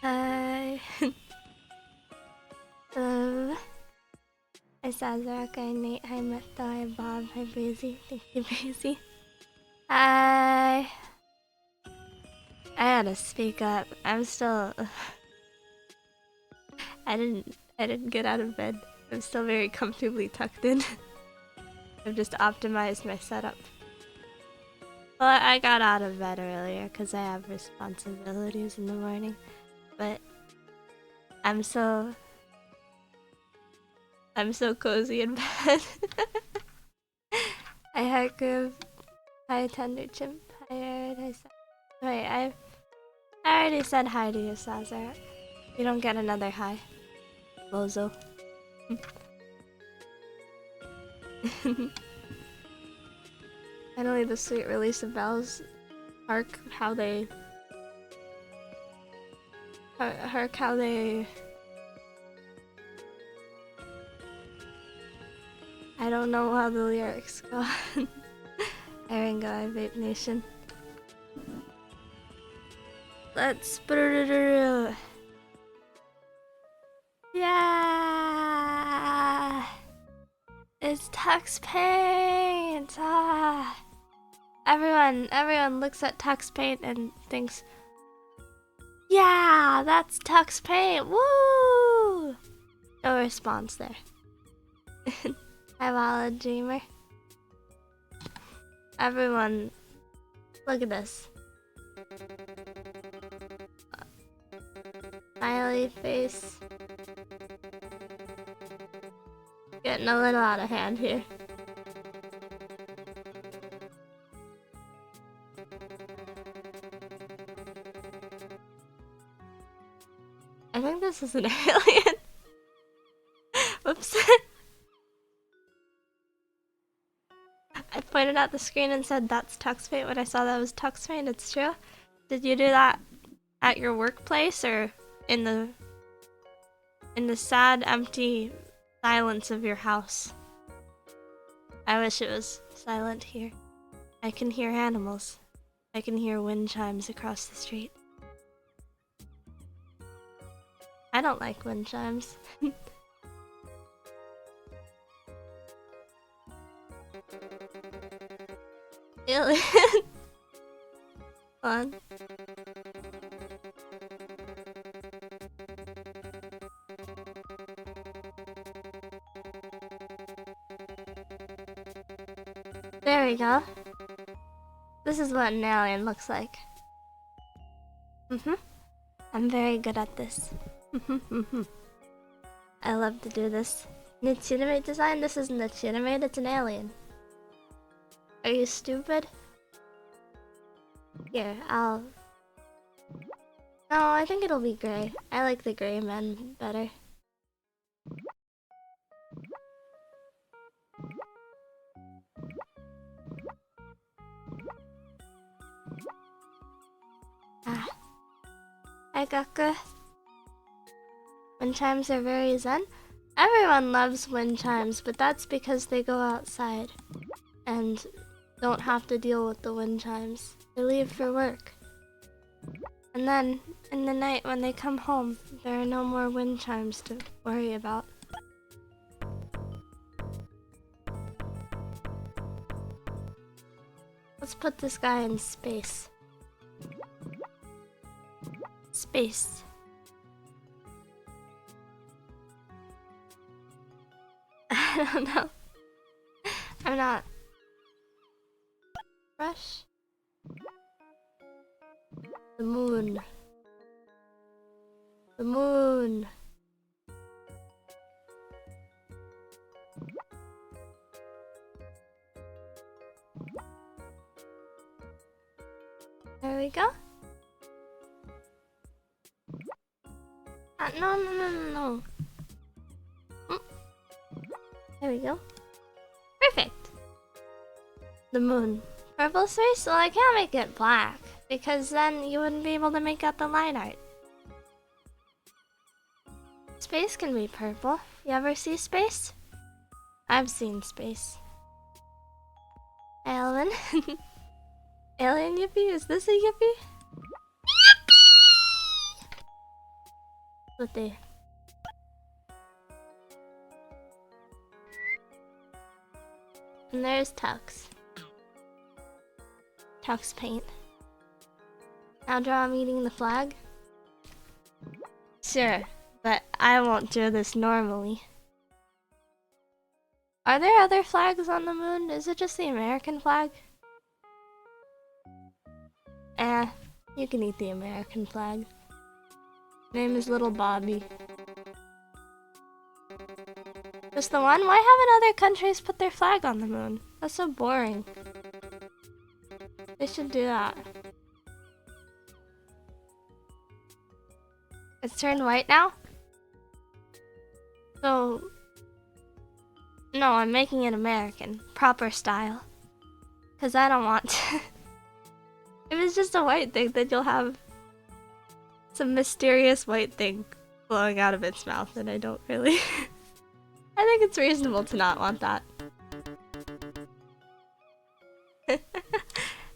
Hi. Hello. Hi Sazerac, hi Nate, hi Metta, hi Bob, hi Breezy. Thank you, Breezy. Hi. I gotta speak up. I'm still... I didn't get out of bed. I'm still very comfortably tucked in. I've just optimized my setup. Well, I got out of bed earlier because I have responsibilities in the morning. But I'm so cozy in bed. Hi Hargreave. Hi Tender Chimp. Hi Aaron. Hi Sa- Wait, I already said hi to you, Sazerac. You don't get another hi. Bozo. Finally the sweet release of bells. Hark how they... Hark how they... I don't know how the lyrics go. Aaron, I Vape Nation. Let's... Yeah! It's Tux Paint! Ah! Everyone looks at Tux Paint and thinks, yeah, that's Tux Paint! Woo! No response there. Hi, Valid Dreamer. Everyone, look at this. Smiley face. Getting a little out of hand here. I think this is an alien. Whoops. I pointed out the screen and said that's Tux Paint when I saw that was Tux Paint. It's true. Did you do that at your workplace or in the sad, empty silence of your house? I wish it was silent here. I can hear animals. I can hear wind chimes across the street. I don't like wind chimes. Alien. Hold on. There we go. This is what an alien looks like. I'm very good at this. I love to do this. Nichinomate design? This isn't Nichinomate, it's an alien. Are you stupid? Here, I'll... No, I think it'll be gray. I like the gray men better. Ah. Hi, Gaku. Wind chimes are very zen. Everyone loves wind chimes, but that's because they go outside and don't have to deal with the wind chimes. They leave for work. And then, in the night when they come home, there are no more wind chimes to worry about. Let's put this guy in space. Space. I don't know. I'm not. Brush. The moon. The moon. There we go. No. There we go. Perfect. The moon. Purple space? Well, I can't make it black, because then you wouldn't be able to make out the line art. Space can be purple. You ever see space? I've seen space. Alien. Alien yippee? Is this a yippee? Yippee! what they... And there's Tux. Tux paint. Now draw I'm eating the flag? Sure, but I won't do this normally. Are there other flags on the moon? Is it just the American flag? You can eat the American flag. Name is Little Bobby. Just the one? Why haven't other countries put their flag on the moon? That's so boring. They should do that. It's turned white now? So... No, I'm making it American. Proper style. Cause I don't want to. If it's just a white thing, then you'll have some mysterious white thing blowing out of its mouth, and I don't really... I think it's reasonable to not want that.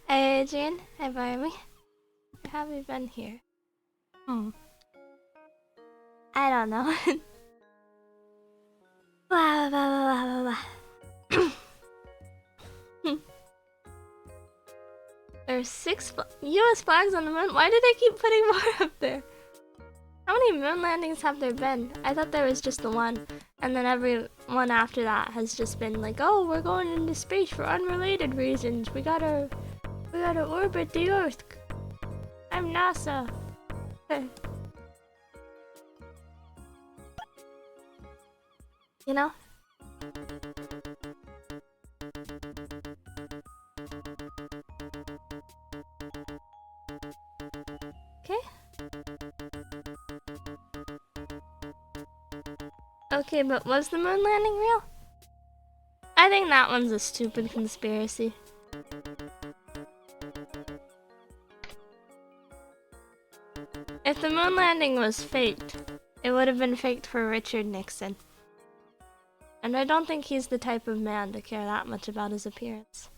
Hey Adrian, hi Barmy. Where have we been here? I don't know. Blah, blah, blah, blah, blah. There's 6 US flags on the moon. Why do they keep putting more up there? How many moon landings have there been? I thought there was just the one. And then every one after that has just been like, oh, we're going into space for unrelated reasons. We gotta orbit the Earth. I'm NASA. You know? Okay. Okay, but was the moon landing real? I think that one's a stupid conspiracy. If the moon landing was faked, it would have been faked for Richard Nixon. And I don't think he's the type of man to care that much about his appearance.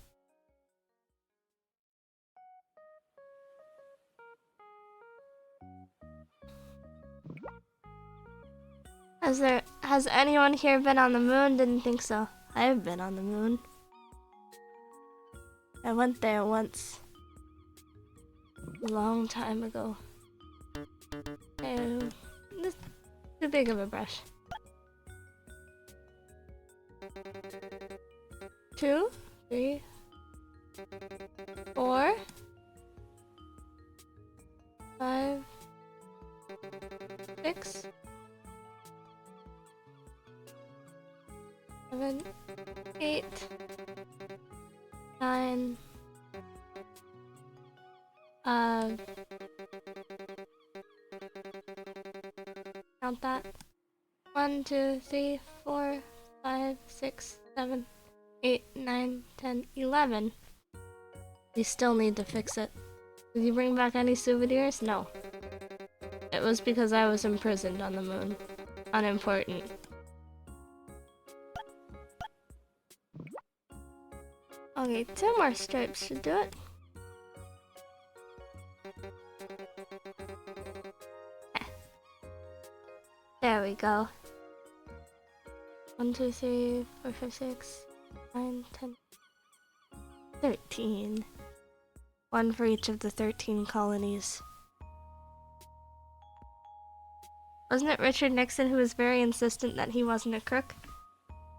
Has anyone here been on the moon? Didn't think so. I've been on the moon. I went there once. A long time ago. And this is too big of a brush. 2, 3, 4, 5, 6, 7, 8, 9. Count that. 1, 2, 3, 4, 5, 6, 7, 8, 9, 10, 11. We still need to fix it. Did you bring back any souvenirs? No. It was because I was imprisoned on the moon. Unimportant. Okay, 2 more stripes should do it. There we go. 1, 2, 3, 4, 5, 6, 9, 10, 13. 1 for each of the 13 colonies. Wasn't it Richard Nixon who was very insistent that he wasn't a crook?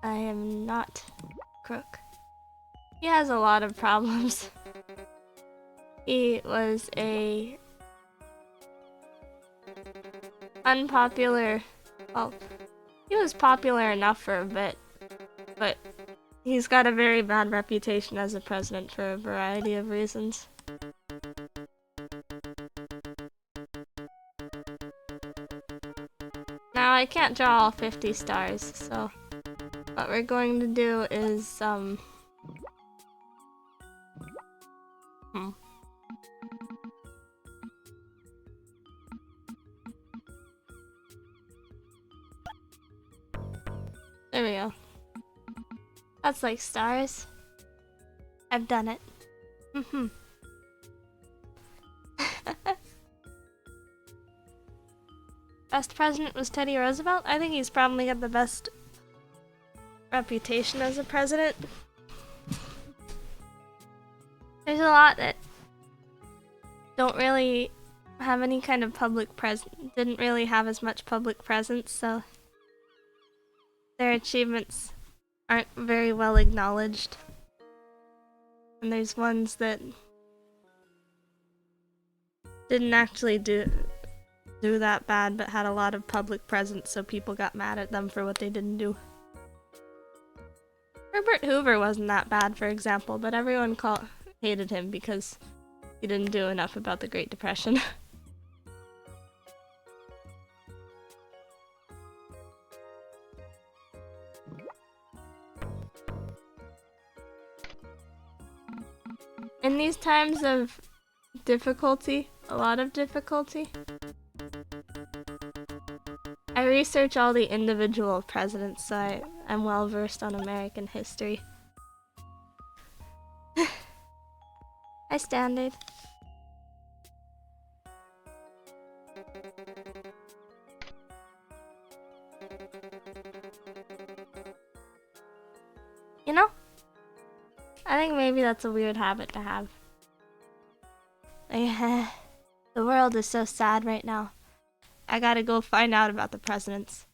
I am not a crook. He has a lot of problems. He was a unpopular, well, he was popular enough for a bit, but he's got a very bad reputation as a president for a variety of reasons. Now I can't draw all 50 stars, so what we're going to do is, there we go. That's like stars. I've done it. Best president was Teddy Roosevelt? I think he's probably got the best reputation as a president. There's a lot that don't really have any kind of public presence, didn't really have as much public presence, so their achievements aren't very well acknowledged. And there's ones that didn't actually do that bad but had a lot of public presence, so people got mad at them for what they didn't do. Herbert Hoover wasn't that bad, for example, but everyone hated him because he didn't do enough about the Great Depression. In these times of difficulty, a lot of difficulty, I research all the individual presidents, so I'm well versed on American history. Hi, Standard. You know, I think maybe that's a weird habit to have. Like, the world is so sad right now. I gotta go find out about the presidents.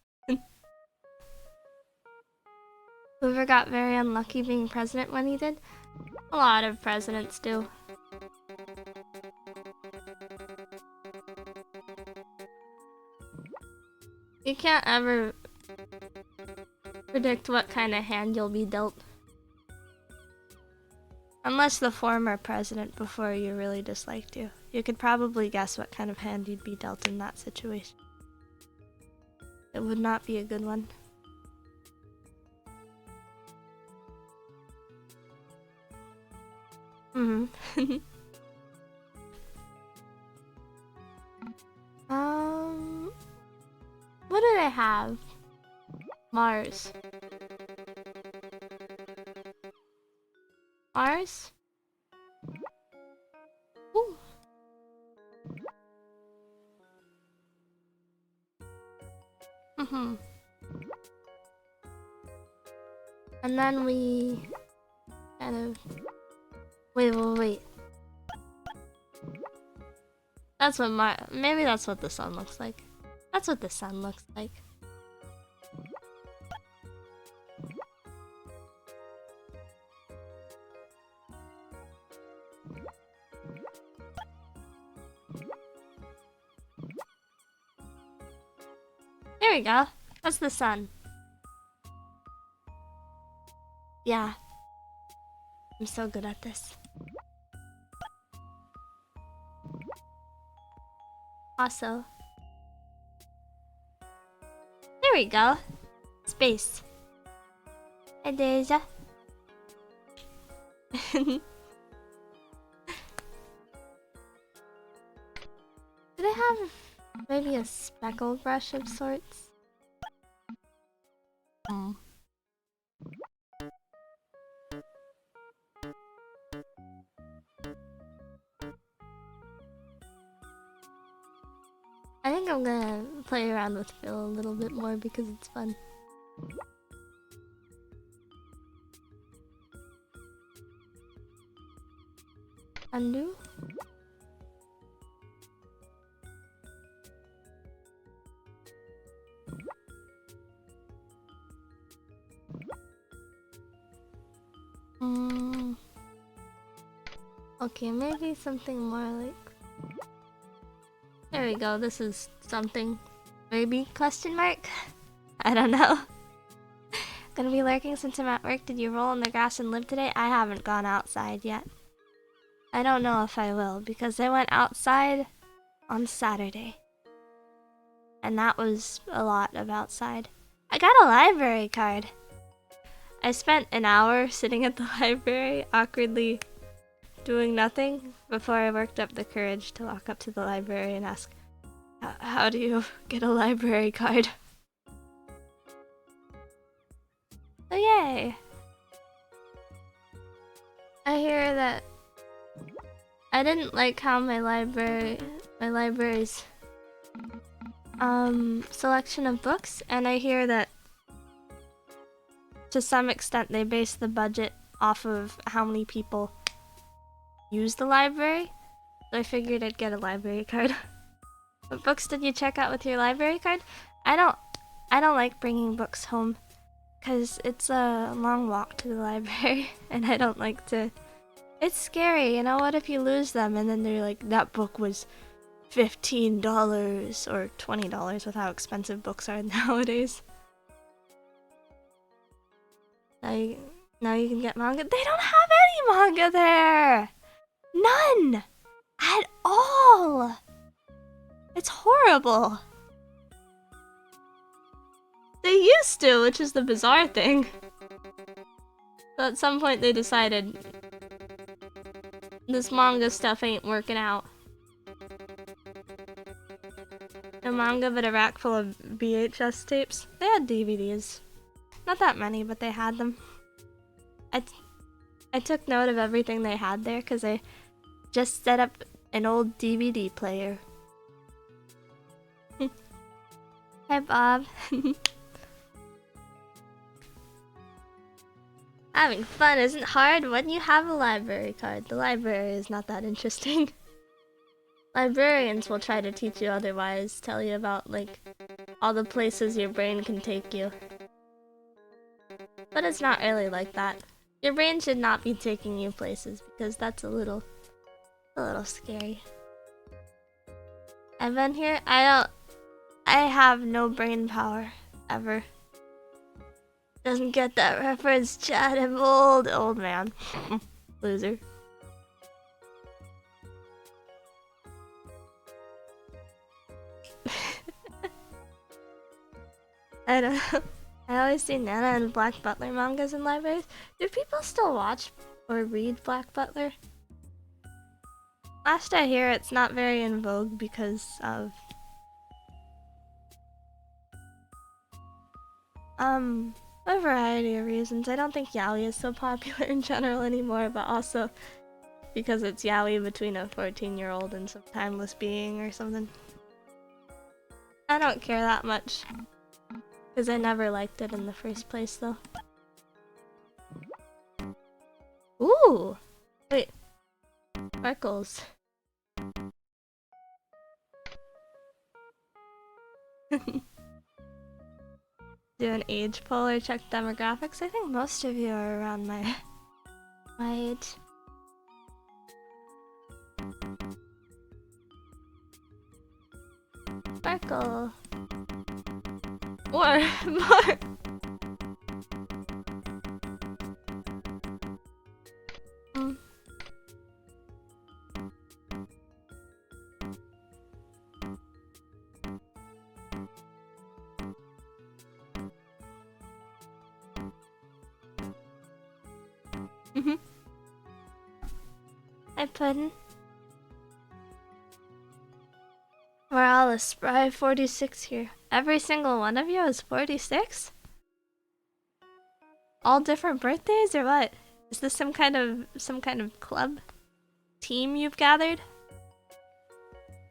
Hoover got very unlucky being president when he did. A lot of presidents do. You can't ever predict what kind of hand you'll be dealt. Unless the former president before you really disliked you. You could probably guess what kind of hand you'd be dealt in that situation. It would not be a good one. What do they have? Mars. Mars? Ooh. And then we kind of wait. That's what maybe that's what the sun looks like. That's what the sun looks like. There we go. That's the sun. Yeah. I'm so good at this. Also. There we go. Space. Hi, Deja. Do they have maybe a speckle brush of sorts? I think I'm gonna play around with Phil a little bit more because it's fun. Undo? Okay, maybe something more like... There we go, this is something. Maybe? Question mark? I don't know. Gonna be lurking since I'm at work. Did you roll in the grass and live today? I haven't gone outside yet. I don't know if I will, because I went outside on Saturday. And that was a lot of outside. I got a library card. I spent an hour sitting at the library, awkwardly doing nothing, before I worked up the courage to walk up to the library and ask, how do you get a library card? So yay! I hear that I didn't like how my library's selection of books, and I hear that to some extent they base the budget off of how many people use the library. So I figured I'd get a library card. What books did you check out with your library card? I don't like bringing books home because it's a long walk to the library and I don't like to. It's scary, you know. What if you lose them and then they're like, that book was $15 or $20 with how expensive books are nowadays. Now you can get manga. They don't have any manga there! None! At all! It's horrible. They used to, which is the bizarre thing. So at some point they decided this manga stuff ain't working out. No manga, but a rack full of VHS tapes. They had DVDs. Not that many, but they had them. I took note of everything they had there because I just set up an old DVD player. Hi, Bob. Having fun isn't hard when you have a library card. The library is not that interesting. Librarians will try to teach you otherwise, tell you about, like, all the places your brain can take you. But it's not really like that. Your brain should not be taking you places because that's a little scary. I've been here. I have no brain power ever. Doesn't get that reference, Chad. I'm old man. Loser. I don't know. I always see Nana and Black Butler mangas in libraries. Do people still watch or read Black Butler? Last I hear, it's not very in vogue because of a variety of reasons. I don't think yaoi is so popular in general anymore, but also because it's yaoi between a 14-year-old and some timeless being or something. I don't care that much. Because I never liked it in the first place, though. Ooh! Wait. Sparkles. Do an age poll or check demographics? I think most of you are around my age. Sparkle. More. Hi, Puddin'. We're all a spry 46 here. Every single one of you is 46? All different birthdays or what? Is this some kind of club? Team you've gathered?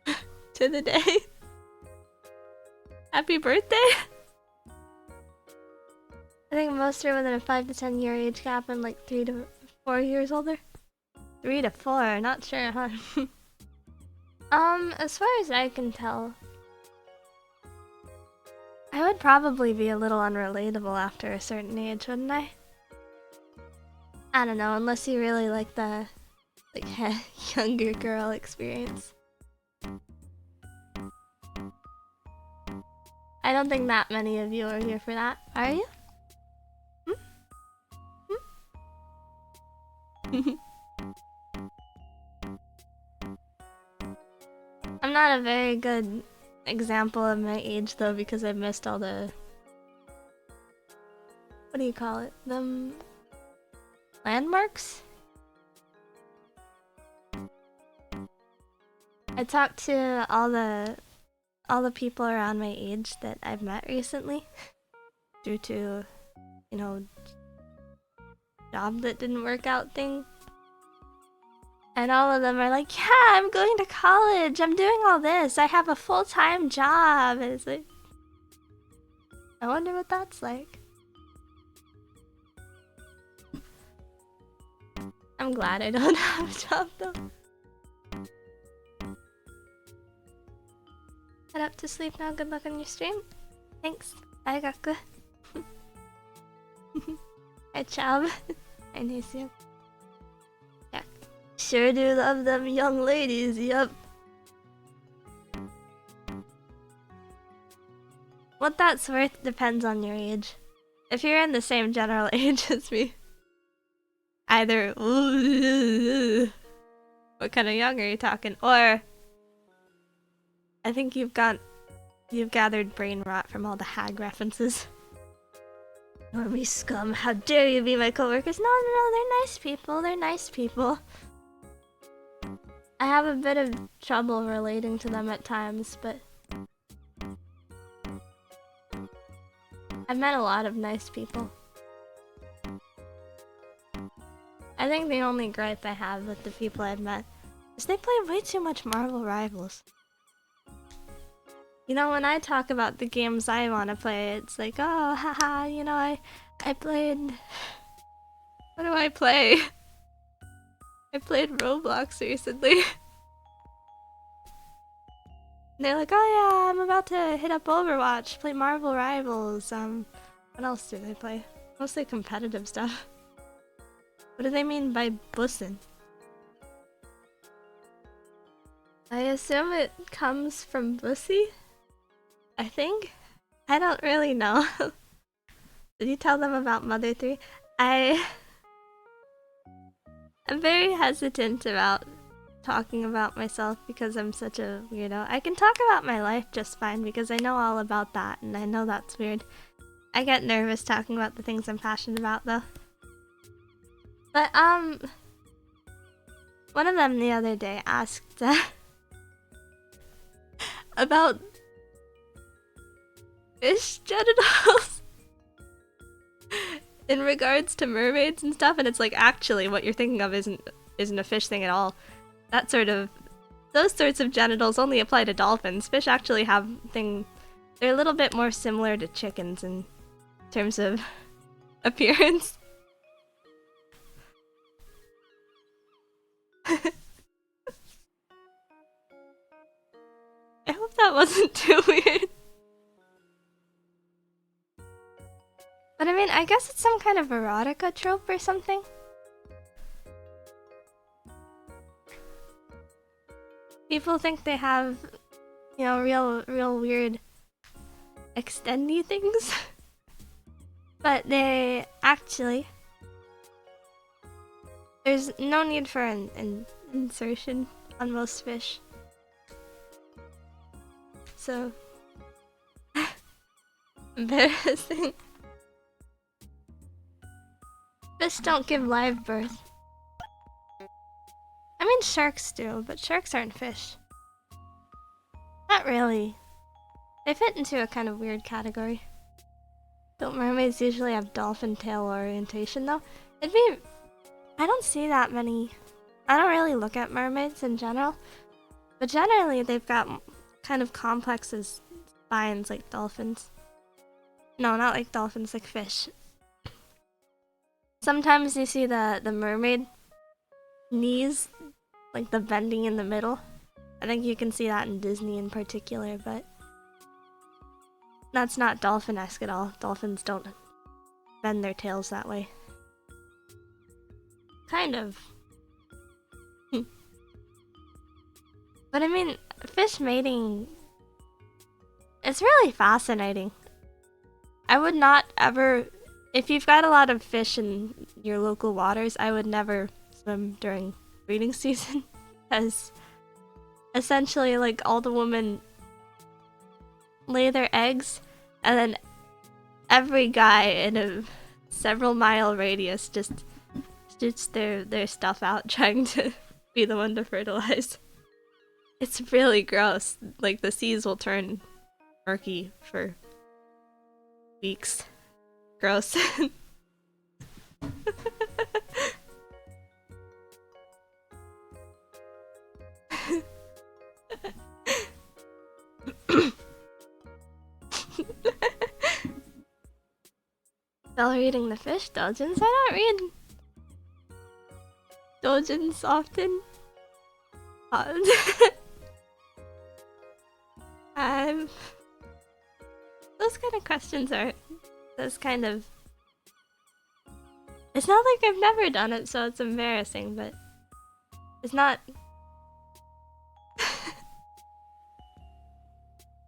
To the day? Happy birthday? I think most are within a 5 to 10 year age gap and like 3 to 4 years older. 3 to 4, not sure, huh? As far as I can tell, I would probably be a little unrelatable after a certain age, wouldn't I? I don't know, unless you really like the younger girl experience. I don't think that many of you are here for that, are you? I'm not a very good example of my age though because I've missed all the... What do you call it? Them... landmarks? I talked to all the people around my age that I've met recently due to, you know, job that didn't work out thing. And all of them are like, yeah, I'm going to college, I'm doing all this, I have a full-time job. And it's like, I wonder what that's like. I'm glad I don't have a job though. Head up to sleep now, good luck on your stream. Thanks, bye Gaku. Hi Chab. I miss you. Yeah. Sure do love them young ladies, yup. What that's worth depends on your age. If you're in the same general age as me, either what kind of young are you talking, or I think you've gathered brain rot from all the hag references. Normie scum, how dare you be my coworkers? No, they're nice people, they're nice people. I have a bit of trouble relating to them at times, but I've met a lot of nice people. I think the only gripe I have with the people I've met is they play way too much Marvel Rivals. You know, when I talk about the games I want to play, it's like, oh, haha, you know, I played... What do I play? I played Roblox recently. And they're like, oh yeah, I'm about to hit up Overwatch, play Marvel Rivals, what else do they play? Mostly competitive stuff. What do they mean by bussin'? I assume it comes from bussy? I think? I don't really know. Did you tell them about Mother 3? I'm very hesitant about talking about myself because I'm such a weirdo. I can talk about my life just fine because I know all about that and I know that's weird. I get nervous talking about the things I'm passionate about though. But one of them the other day asked about fish genitals in regards to mermaids and stuff, and it's like, actually what you're thinking of isn't a fish thing at all. Those sorts of genitals only apply to dolphins. Fish actually have they're a little bit more similar to chickens in terms of appearance. I hope that wasn't too weird. But I mean, I guess it's some kind of erotica trope or something. People think they have, you know, real weird extendy things. But they actually... There's no need for an insertion on most fish. So... embarrassing. Fish don't give live birth. I mean, sharks do, but sharks aren't fish. Not really. They fit into a kind of weird category. Don't mermaids usually have dolphin tail orientation, though? I don't see that many. I don't really look at mermaids in general. But generally, they've got kind of complex spines like dolphins. No, not like dolphins, like fish. Sometimes you see the mermaid knees, like the bending in the middle. I think you can see that in Disney in particular, but that's not dolphin-esque at all. Dolphins don't bend their tails that way. Kind of. But I mean, fish mating, it's really fascinating. I would not ever... If you've got a lot of fish in your local waters, I would never swim during breeding season. Because essentially, like, all the women lay their eggs, and then every guy in a several-mile radius just shoots their stuff out trying to be the one to fertilize. It's really gross. Like, the seas will turn murky for weeks. Gross. Still reading the fish dojins? I don't read dojins often. Those kind of questions are... Those kind of... It's not like I've never done it, so it's embarrassing, but... It's not...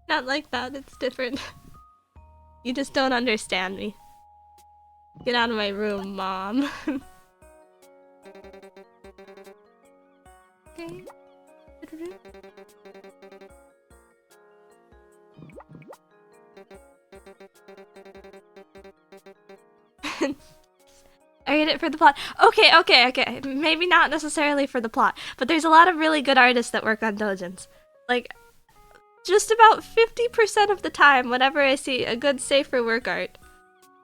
Not like that, it's different. You just don't understand me. Get out of my room, Mom. Okay. I read it for the plot. Okay. Maybe not necessarily for the plot, but there's a lot of really good artists that work on dojins. Like, just about 50% of the time, whenever I see a good safe for work art,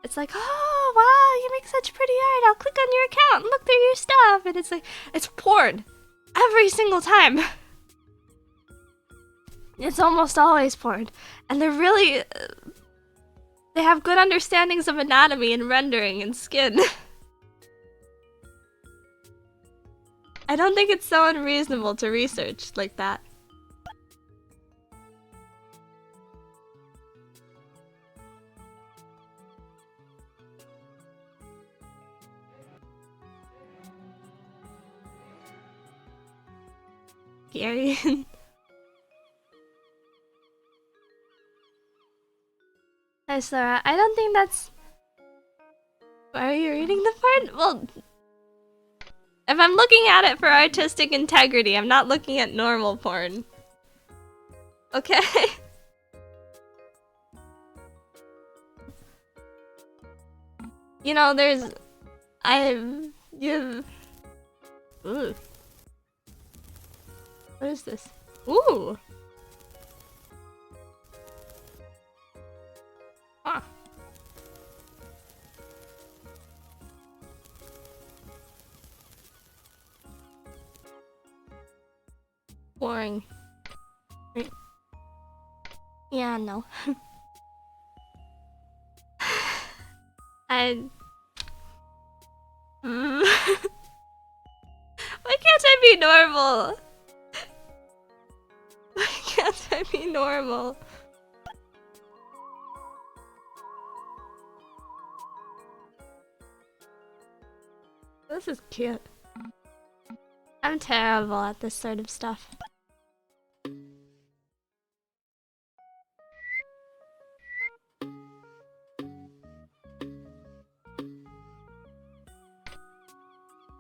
it's like, oh wow, you make such pretty art. I'll click on your account and look through your stuff, and it's like, it's porn every single time. It's almost always porn, and they're really, they have good understandings of anatomy and rendering and skin. I don't think it's so unreasonable to research like that. Gary. Hi, Sora. I don't think that's... Why are you reading the part? Well... If I'm looking at it for artistic integrity, I'm not looking at normal porn. Okay? You know, there's... Ooh. What is this? Ooh! Huh. Boring. Right. Yeah, no. Why can't I be normal? Why can't I be normal? This is cute. I'm terrible at this sort of stuff.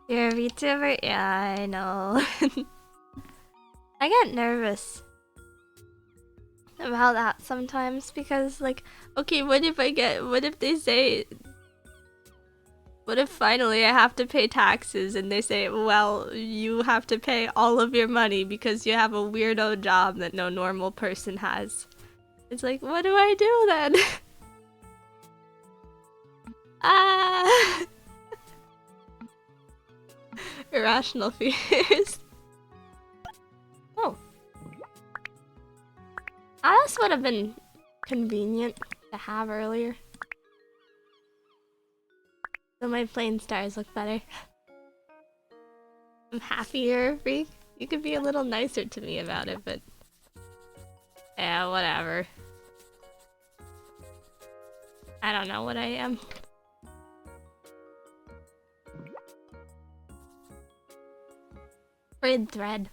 You're a VTuber? Yeah, I know. I get nervous about that sometimes because, like, okay, what if they say, what if finally I have to pay taxes and they say, well, you have to pay all of your money because you have a weirdo job that no normal person has. It's like, what do I do then? Ah! Irrational fears. Oh. This would have been convenient to have earlier. So my plain stars look better. I'm happier, Freak. You could be a little nicer to me about it, but... yeah, whatever. I don't know what I am. Red thread.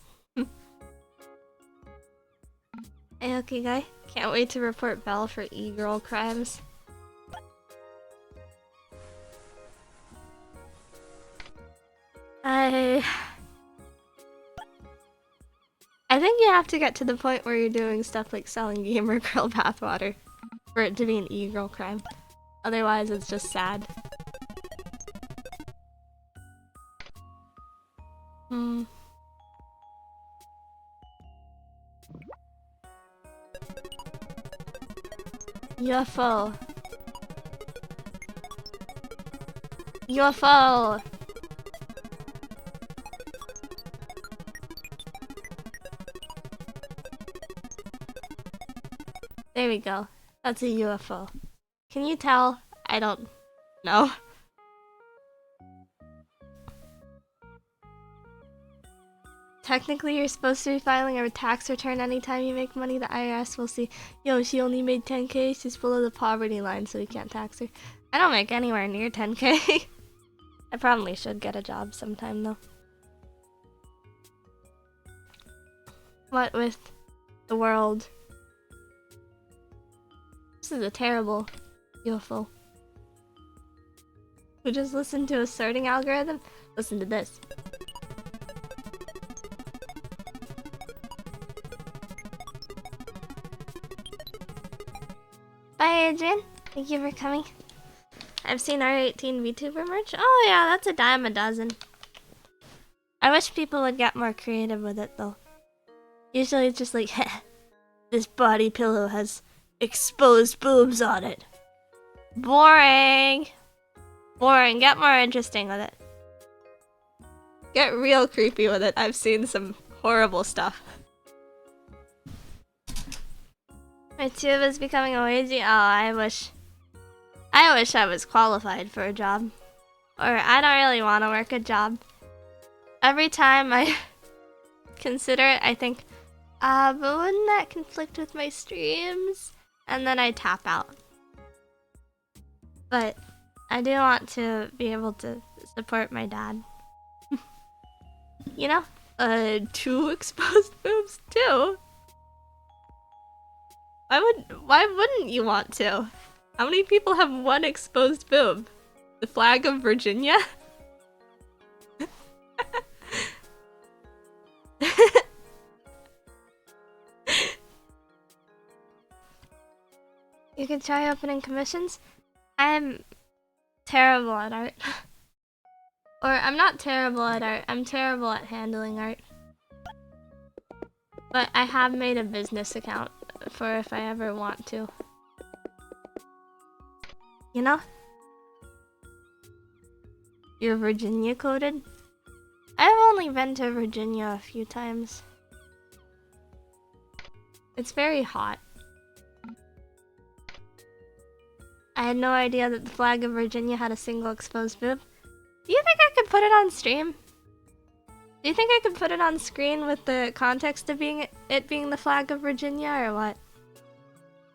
Hey, okay, guy. Can't wait to report Belle for e-girl crimes. I think you have to get to the point where you're doing stuff like selling gamer girl bathwater for it to be an e-girl crime. Otherwise, it's just sad. UFO. UFO. There we go. That's a UFO. Can you tell? I don't know. Technically, you're supposed to be filing a tax return anytime you make money. The IRS will see, yo, she only made 10K, she's below the poverty line, so we can't tax her. I don't make anywhere near 10K. I probably should get a job sometime, though. What with the world? This is a terrible UFO. We just listened to a sorting algorithm? Listen to this. Bye, Adrian. Thank you for coming. I've seen R18 VTuber merch. Oh yeah, that's a dime a dozen. I wish people would get more creative with it though. Usually it's just like, this body pillow has exposed boobs on it. Boring. Boring. Get more interesting with it. Get real creepy with it. I've seen some horrible stuff. My tube is becoming a wagey. Oh, I wish I was qualified for a job. Or I don't really want to work a job. Every time I consider it, I think, but wouldn't that conflict with my streams? And then I tap out. But I do want to be able to support my dad. You know? 2 exposed boobs too. Why wouldn't you want to? How many people have 1 exposed boob? The flag of Virginia? You could try opening commissions. I'm terrible at art. Or I'm not terrible at art, I'm terrible at handling art. But I have made a business account for if I ever want to. You know? You're Virginia coded? I've only been to Virginia a few times. It's very hot. I had no idea that the flag of Virginia had a single exposed boob. Do you think I could put it on stream? Do you think I could put it on screen with the context of it being the flag of Virginia, or what?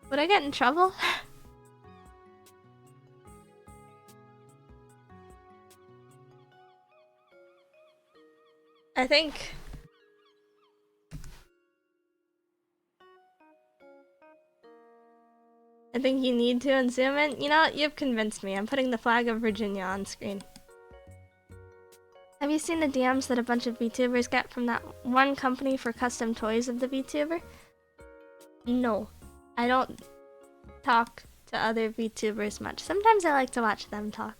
Would I get in trouble? I think you need to and zoom in. You know, you've convinced me. I'm putting the flag of Virginia on screen. Have you seen the DMs that a bunch of VTubers get from that one company for custom toys of the VTuber? No. I don't talk to other VTubers much. Sometimes I like to watch them talk.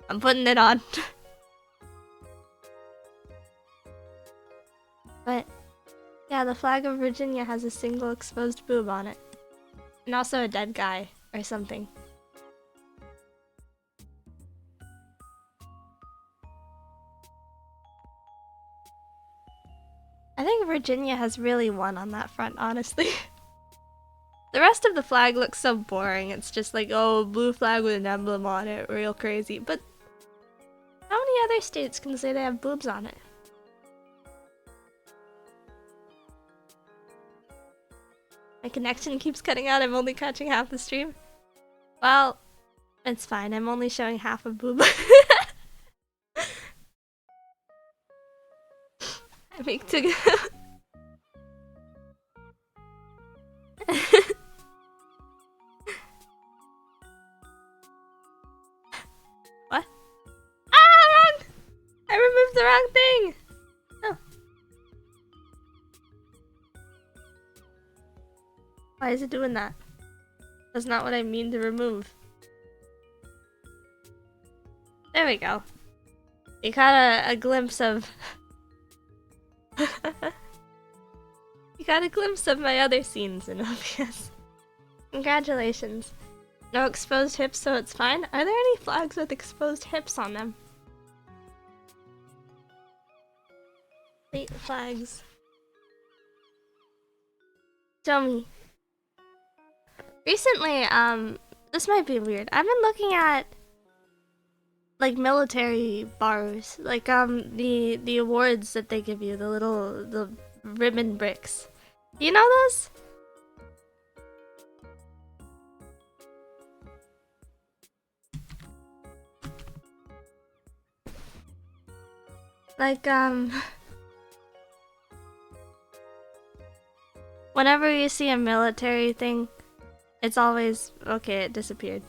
I'm putting it on. But yeah, the flag of Virginia has a single exposed boob on it. And also a dead guy or something. I think Virginia has really won on that front, honestly. The rest of the flag looks so boring. It's just like, oh, blue flag with an emblem on it, real crazy. But how many other states can say they have boobs on it? My connection keeps cutting out. I'm only catching half the stream. Well, it's fine. I'm only showing half a boob. I make to go. What? Ah, wrong! I removed the wrong thing! Oh. Why is it doing that? That's not what I mean to remove. There we go. You got a glimpse of... You got a glimpse of my other scenes in OBS. Congratulations. No exposed hips, so it's fine. Are there any flags with exposed hips on them? State flags. Show me. Recently, this might be weird. I've been looking at like military bars, like the awards that they give you, the ribbon bricks. Do you know those? Like whenever you see a military thing, it's always okay, it disappeared.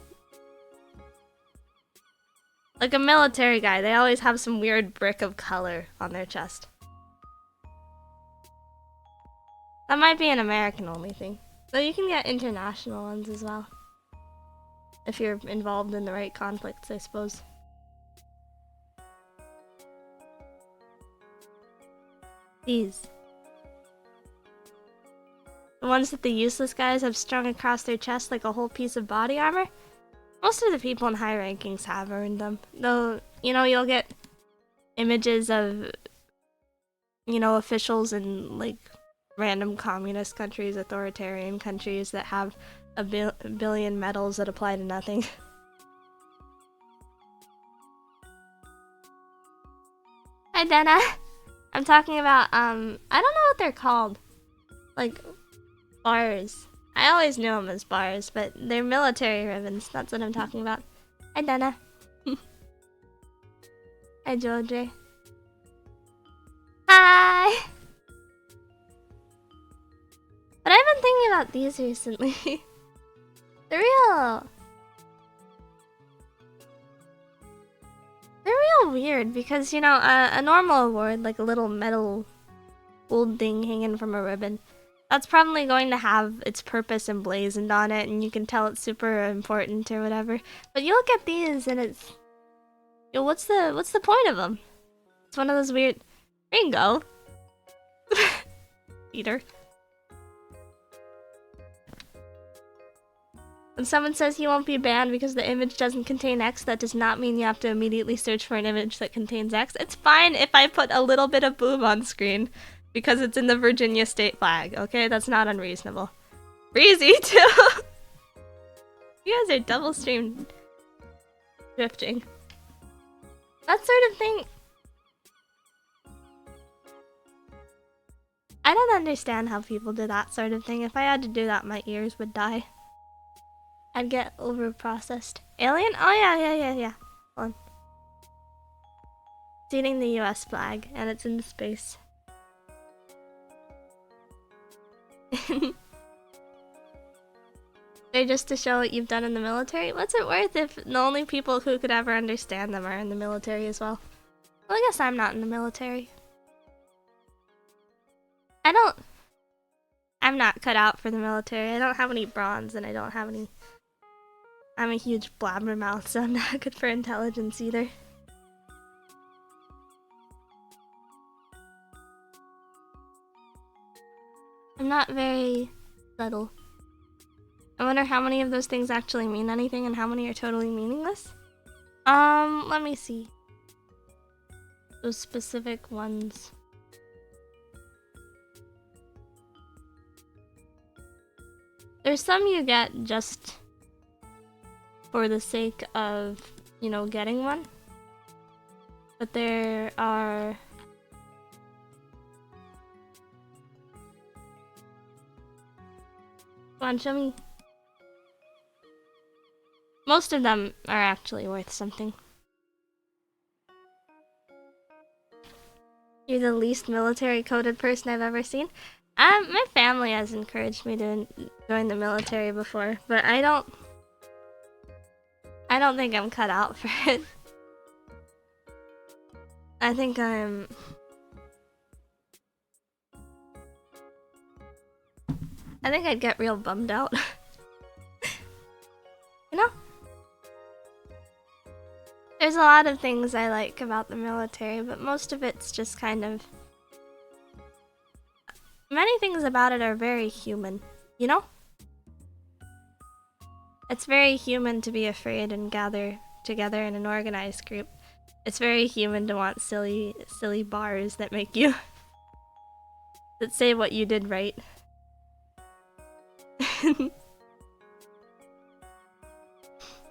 Like a military guy, they always have some weird brick of color on their chest. That might be an American only thing. Though you can get international ones as well. If you're involved in the right conflicts, I suppose. These. The ones that the useless guys have strung across their chest like a whole piece of body armor? Most of the people in high rankings have earned them. Though, you know, you'll get images of, you know, officials in, like, random communist countries, authoritarian countries that have a billion medals that apply to nothing. Hi, Dana. I'm talking about, I don't know what they're called. Like, bars. I always knew them as bars, but they're military ribbons. That's what I'm talking about. Hi, Dana. Hi, Georgie. Hi! But I've been thinking about these recently. They're real weird because, you know, a normal award, like a little metal gold thing hanging from a ribbon, that's probably going to have its purpose emblazoned on it, and you can tell it's super important or whatever. But you look at these, and it's, yo, what's the point of them? It's one of those weird. There you go. Eater. When someone says he won't be banned because the image doesn't contain X, that does not mean you have to immediately search for an image that contains X. It's fine if I put a little bit of boob on screen because it's in the Virginia state flag, okay? That's not unreasonable. Breezy, too! You guys are double stream drifting. That sort of thing. I don't understand how people do that sort of thing. If I had to do that, my ears would die. I'd get over-processed. Alien? Oh yeah. Hold on. It's eating the US flag, and it's in space. They're just to show what you've done in the military? What's it worth if the only people who could ever understand them are in the military as well? Well, I guess I'm not in the military. I'm not cut out for the military. I don't have any bronze, and I don't have any... I'm a huge blabbermouth, so I'm not good for intelligence either. I'm not very subtle. I wonder how many of those things actually mean anything and how many are totally meaningless. Let me see. Those specific ones. There's some you get just for the sake of, you know, getting one. But there are... Come on, show me. Most of them are actually worth something. You're the least military-coded person I've ever seen. My family has encouraged me to join the military before, but I don't think I'm cut out for it. I think I'd get real bummed out. You know? There's a lot of things I like about the military, but most of it's just kind of... Many things about it are very human, you know? It's very human to be afraid and gather together in an organized group. It's very human to want silly bars that make you... that say what you did right.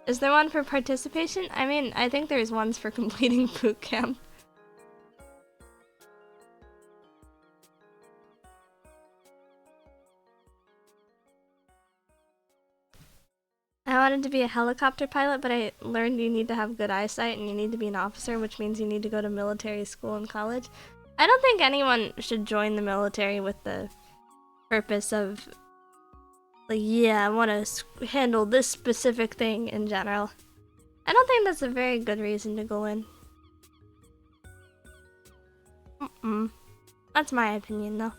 Is there one for participation? I mean, I think there's ones for completing boot camp. I wanted to be a helicopter pilot, but I learned you need to have good eyesight and you need to be an officer, which means you need to go to military school and college. I don't think anyone should join the military with the purpose of, like, yeah, I want to handle this specific thing in general. I don't think that's a very good reason to go in. That's my opinion, though.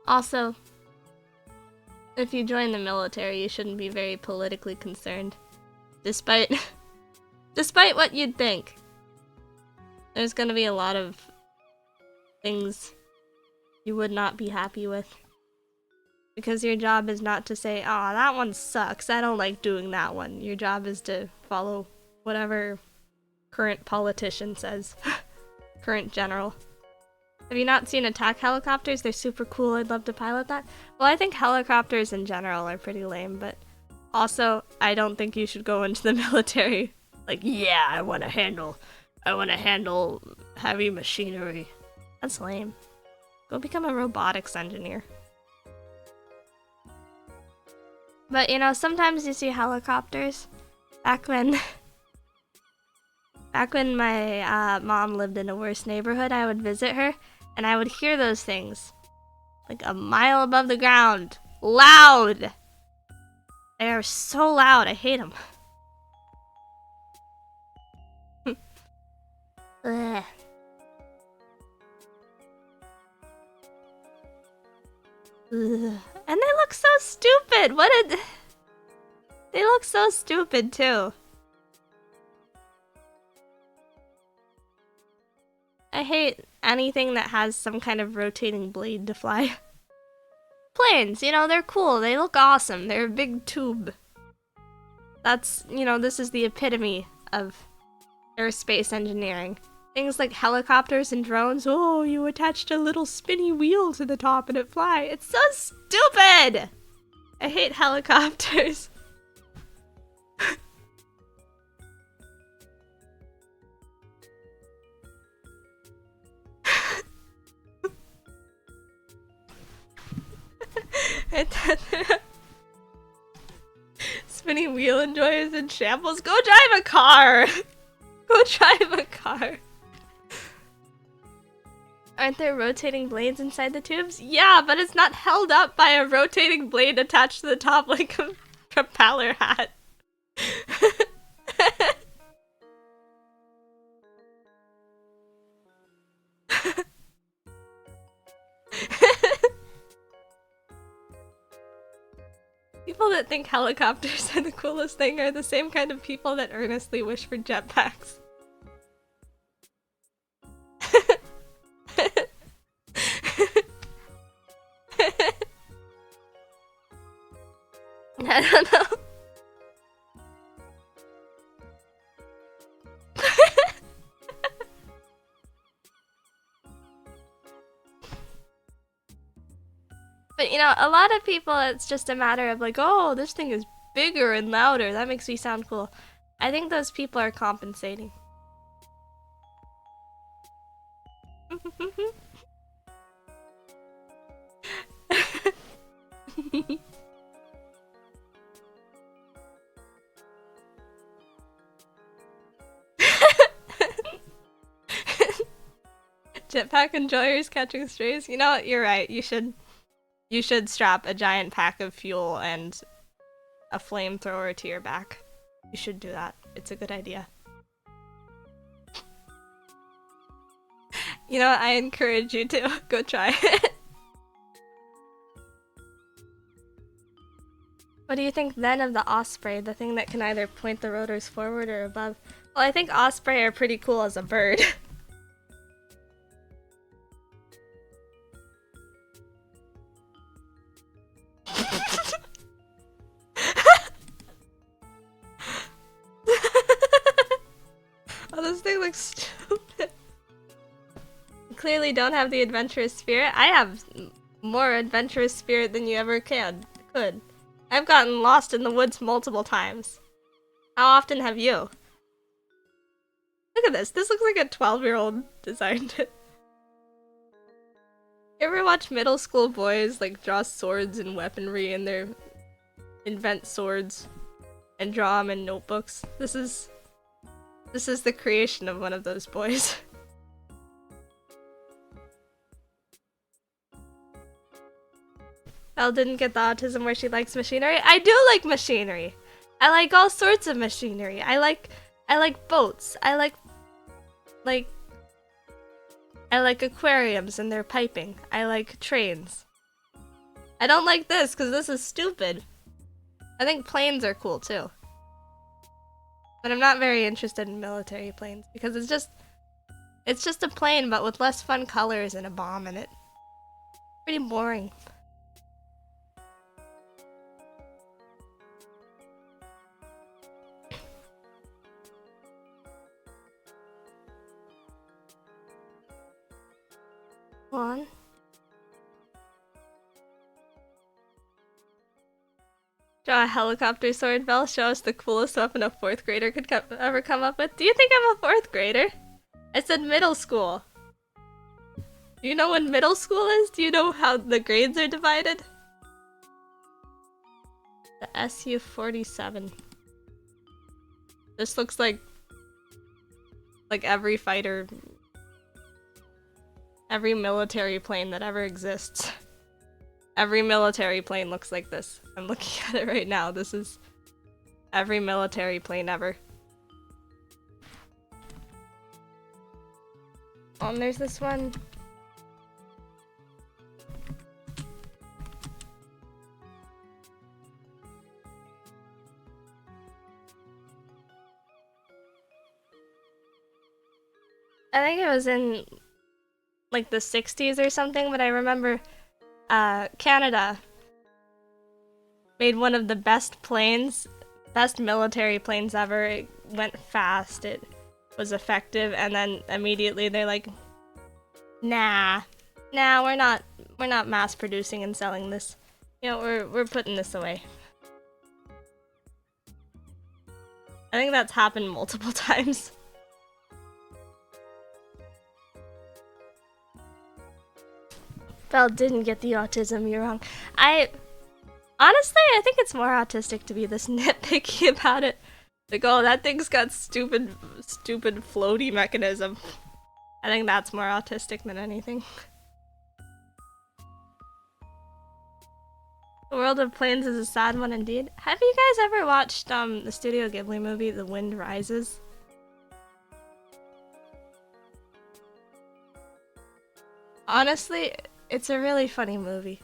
Also, if you join the military, you shouldn't be very politically concerned. Despite what you'd think. There's gonna be a lot of things you would not be happy with. Because your job is not to say, "Aw, that one sucks, I don't like doing that one." Your job is to follow whatever current politician says. Current general. Have you not seen attack helicopters? They're super cool, I'd love to pilot that. Well, I think helicopters in general are pretty lame, but also, I don't think you should go into the military like, yeah, I wanna handle heavy machinery. That's lame. Go become a robotics engineer. But you know, sometimes you see helicopters. Back when my mom lived in a worse neighborhood, I would visit her, and I would hear those things. Like a mile above the ground. Loud! They are so loud, I hate them. Ugh. Ugh. And they look so stupid! They look so stupid, too. I hate anything that has some kind of rotating blade to fly. Planes, you know, they're cool, they look awesome, they're a big tube. That's, you know, this is the epitome of aerospace engineering. Things like helicopters and drones, oh, you attached a little spinny wheel to the top and it fly. It's so stupid! I hate helicopters. Spinny wheel enjoyers in shambles. Go drive a car! Go drive a car. Aren't there rotating blades inside the tubes? Yeah, but it's not held up by a rotating blade attached to the top like a propeller hat. People that think helicopters are the coolest thing are the same kind of people that earnestly wish for jetpacks. I don't know. But you know, a lot of people, it's just a matter of like, oh, this thing is bigger and louder. That makes me sound cool. I think those people are compensating. Jetpack enjoyers catching strays. You know what? You're right. You should strap a giant pack of fuel and a flamethrower to your back. You should do that. It's a good idea. You know what? I encourage you to go try it. What do you think then of the osprey, the thing that can either point the rotors forward or above? Well, I think osprey are pretty cool as a bird. Oh, this thing looks stupid. You clearly don't have the adventurous spirit. I have more adventurous spirit than you ever could. I've gotten lost in the woods multiple times. How often have you? Look at this. This looks like a 12-year-old designed it. You ever watch middle school boys like draw swords and weaponry and their invent swords and draw them in notebooks? This is the creation of one of those boys. Elle didn't get the autism where she likes machinery. I do like machinery. I like all sorts of machinery. I like boats. I like aquariums and their piping. I like trains. I don't like this because this is stupid. I think planes are cool too. But I'm not very interested in military planes because it's just a plane but with less fun colors and a bomb in it. Pretty boring. On. Draw a helicopter sword, Belle. Show us the coolest weapon a 4th grader could ever come up with. Do you think I'm a 4th grader? I said middle school. Do you know when middle school is? Do you know how the grades are divided? The SU-47. This looks like every fighter... Every military plane that ever exists. Every military plane looks like this. I'm looking at it right now. This is every military plane ever. Oh, and there's this one. I think it was in like the 60s or something, but I remember Canada made one of the best military planes ever. It went fast, it was effective, and then immediately they're like, nah, we're not mass producing and selling this. You know, we're putting this away. I think that's happened multiple times. Belle didn't get the autism, you're wrong. Honestly, I think it's more autistic to be this nitpicky about it. Like, oh, that thing's got stupid floaty mechanism. I think that's more autistic than anything. The World of Planes is a sad one indeed. Have you guys ever watched the Studio Ghibli movie, The Wind Rises? Honestly, it's a really funny movie.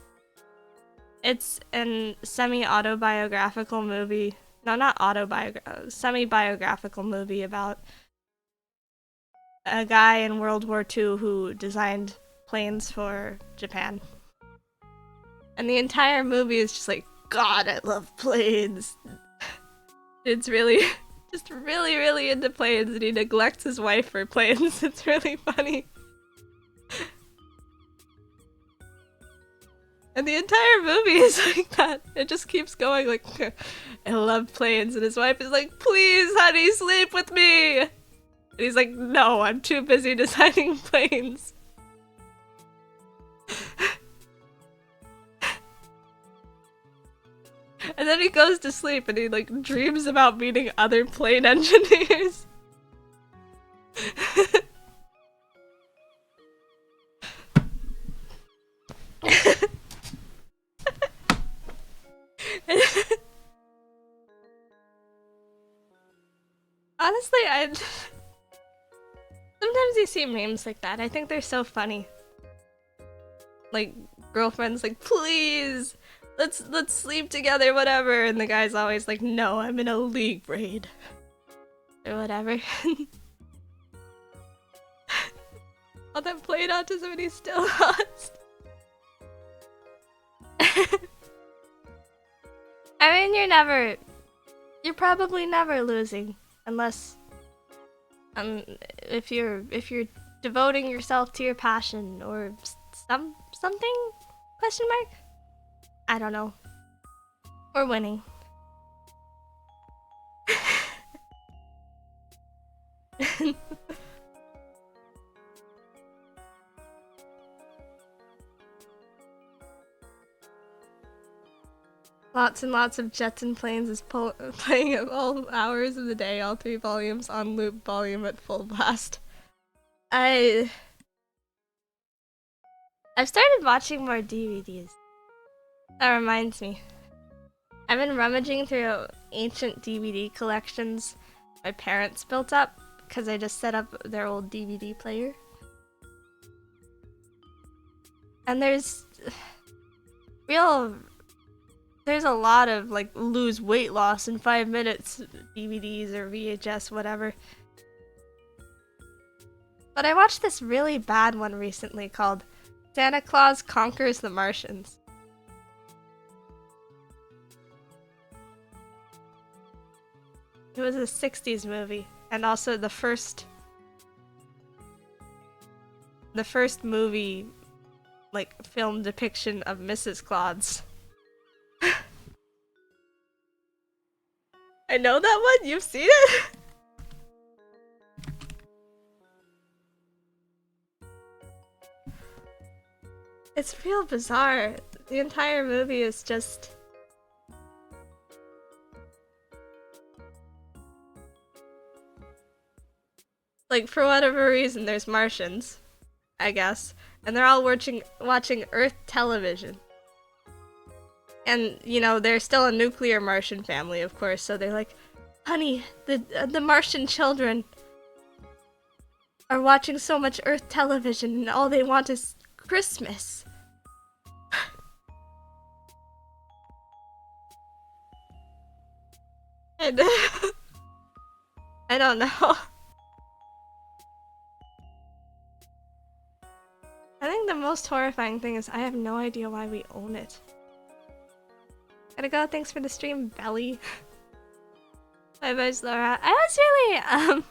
It's a semi-autobiographical movie. No, not autobiographical. Semi-biographical movie about a guy in World War II who designed planes for Japan. And the entire movie is just like, God, I love planes. It's really, just really into planes, and he neglects his wife for planes. It's really funny. And the entire movie is like that. It just keeps going like, I love planes. And his wife is like, please, honey, sleep with me. And he's like, no, I'm too busy designing planes. And then he goes to sleep and he like dreams about meeting other plane engineers. Honestly, sometimes you see memes like that. I think they're so funny. Like, girlfriend's like, please, let's sleep together, whatever. And the guy's always like, no, I'm in a league raid. Or whatever. All that played autism and he's still lost. I mean, you're probably never losing. Unless Um, if you're devoting yourself to your passion or something? Question mark? I don't know. Or winning. Lots and lots of jets and planes is playing at all hours of the day, all 3 volumes on loop, volume at full blast. I've started watching more DVDs. That reminds me. I've been rummaging through ancient DVD collections my parents built up because I just set up their old DVD player. And there's a lot of like lose weight loss in 5 minutes DVDs or VHS, whatever. But I watched this really bad one recently called Santa Claus Conquers the Martians. It was a 60s movie, and also the first movie, like, film depiction of Mrs. Claus. I know that one? You've seen it? It's real bizarre. The entire movie is just... like, for whatever reason, there's Martians, I guess, and they're all watching Earth television. And, you know, they're still a nuclear Martian family, of course, so they're like, honey, the Martian children are watching so much Earth television and all they want is Christmas. And I don't know. I think the most horrifying thing is I have no idea why we own it. Gotta go, thanks for the stream, Belly. Bye bye, Laura. I was really,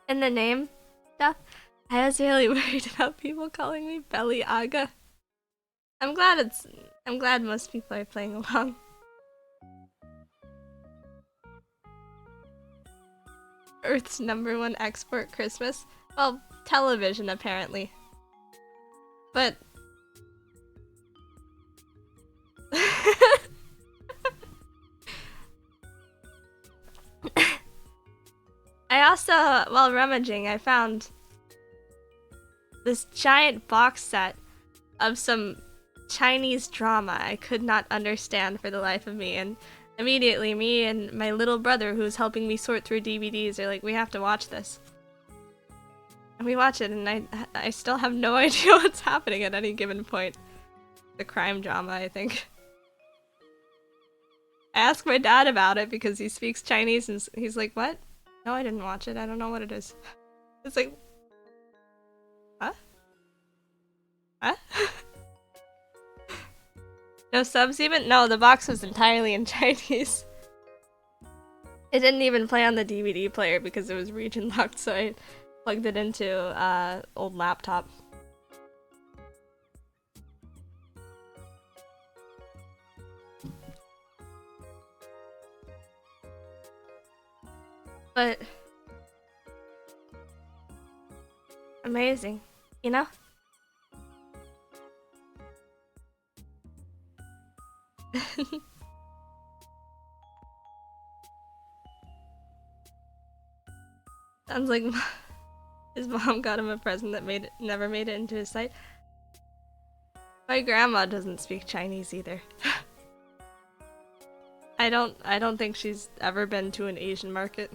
in the name stuff, I was really worried about people calling me Belly Aga. I'm glad most people are playing along. Earth's #1 export Christmas? Well, television apparently. But I also, while rummaging, I found this giant box set of some Chinese drama I could not understand for the life of me, and immediately me and my little brother, who's helping me sort through DVDs, are like, we have to watch this. And we watch it, and I still have no idea what's happening at any given point. The crime drama, I think. I asked my dad about it because he speaks Chinese, and he's like, what? No, I didn't watch it. I don't know what it is. It's like... Huh? Huh? No subs even? No, the box was entirely in Chinese. It didn't even play on the DVD player because it was region locked, so I plugged it into old laptop. But amazing, you know? Sounds like his mom got him a present that never made it into his sight. My grandma doesn't speak Chinese either. I don't think she's ever been to an Asian market.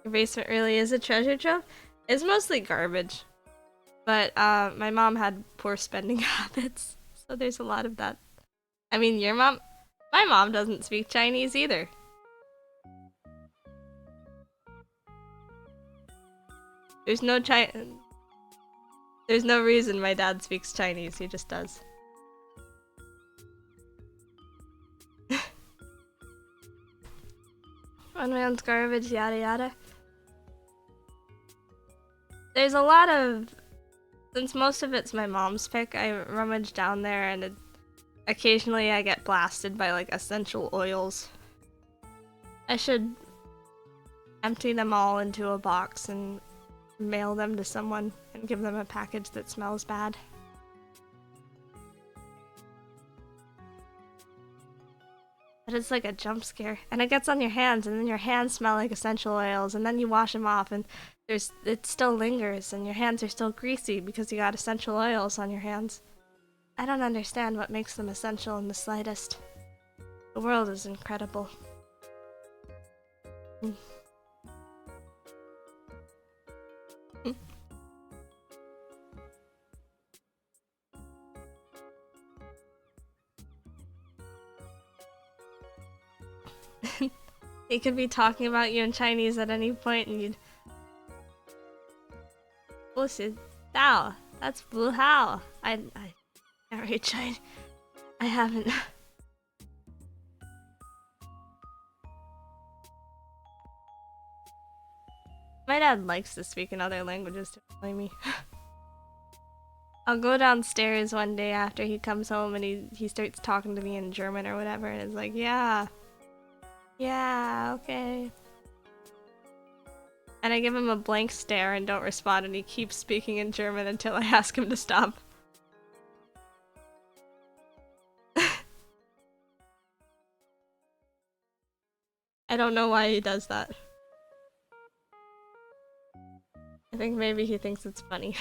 Your basement really is a treasure trove? It's mostly garbage. But my mom had poor spending habits, so there's a lot of that. I mean, my mom doesn't speak Chinese either. There's no reason my dad speaks Chinese, he just does. One man's garbage, yada yada. There's a lot of... Since most of it's my mom's pick, I rummage down there and occasionally I get blasted by like essential oils. I should empty them all into a box and mail them to someone and give them a package that smells bad. But it's like a jump scare, and it gets on your hands, and then your hands smell like essential oils, and then you wash them off, and it still lingers, and your hands are still greasy because you got essential oils on your hands. I don't understand what makes them essential in the slightest. The world is incredible. He could be talking about you in Chinese at any point and you'd... 不知道. That's 不好. I can't read Chinese. I haven't. My dad likes to speak in other languages to annoy me. I'll go downstairs one day after he comes home and he starts talking to me in German or whatever, and it's like, yeah, okay. And I give him a blank stare and don't respond, and he keeps speaking in German until I ask him to stop. I don't know why he does that. I think maybe he thinks it's funny.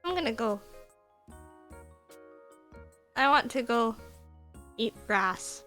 I'm gonna go. I want to go eat grass.